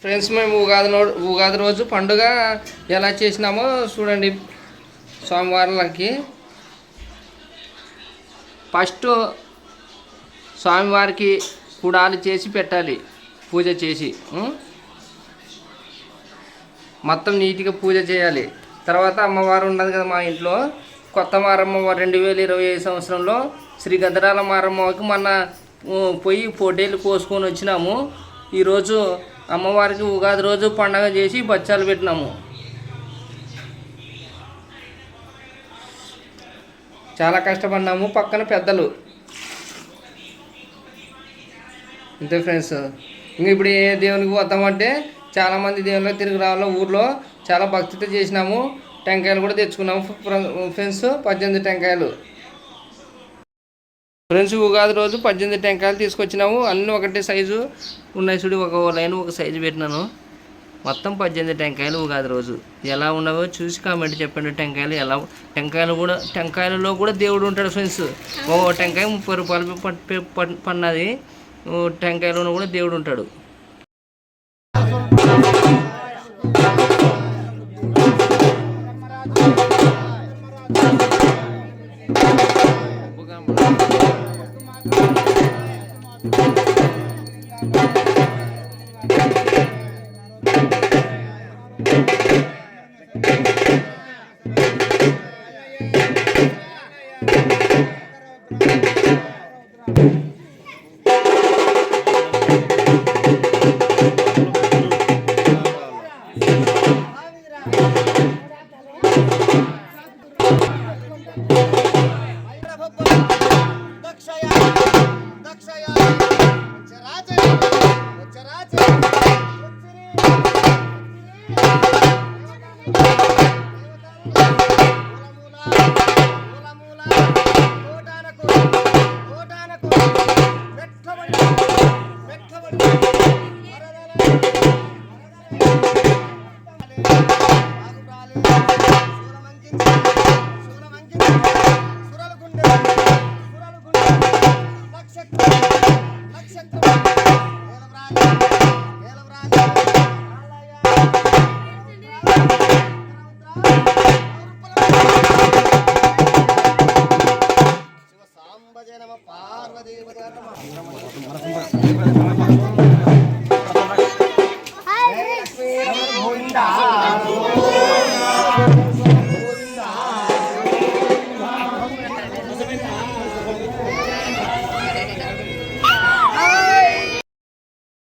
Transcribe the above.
Friends, మేము ఉగాది రోజు పండుగ ఎలా చేసినామో చూడండి. స్వామివార్లకి ఫస్ట్ స్వామివారికి కుడాలు చేసి పెట్టాలి, పూజ చేసి మొత్తం నీట్గా పూజ చేయాలి. తర్వాత అమ్మవారు ఉన్నది కదా మా ఇంట్లో, కొత్త మారమ్మ 2025 సంవత్సరంలో శ్రీ గద్దరాల మారమ్మకి మొన్న పోయి పొట్టేలు కోసుకొని వచ్చినాము. ఈరోజు అమ్మవారికి ఉగాది రోజు పండగ చేసి బచ్చాలు పెట్టినాము. చాలా కష్టపడినాము. పక్కన పెద్దలు అంతే ఫ్రెండ్స్. ఇంక ఇప్పుడు ఏ దేవునికి పోతామంటే చాలామంది దేవుళ్ళకి తిరిగి రావాలో ఊర్లో చాలా భక్తితో చేసినాము. టెంకాయలు కూడా తెచ్చుకున్నాము ఫ్రెండ్స్, 18 టెంకాయలు. ఫ్రెండ్స్, ఉగాది రోజు 18 టెంకాయలు తీసుకొచ్చినాము. అన్నీ ఒకటే సైజు ఉన్నాయి చూడు, ఒక లైన్ ఒక సైజు పెట్టినాను. మొత్తం 18 టెంకాయలు ఉగాది రోజు. ఎలా ఉన్నావో చూసి కామెంట్ చెప్పండి. టెంకాయలలో కూడా దేవుడు ఉంటాడు ఫ్రెండ్స్. ఓ టెంకాయ 30 రూపాయలు పన్నది. టెంకాయలో కూడా దేవుడు ఉంటాడు.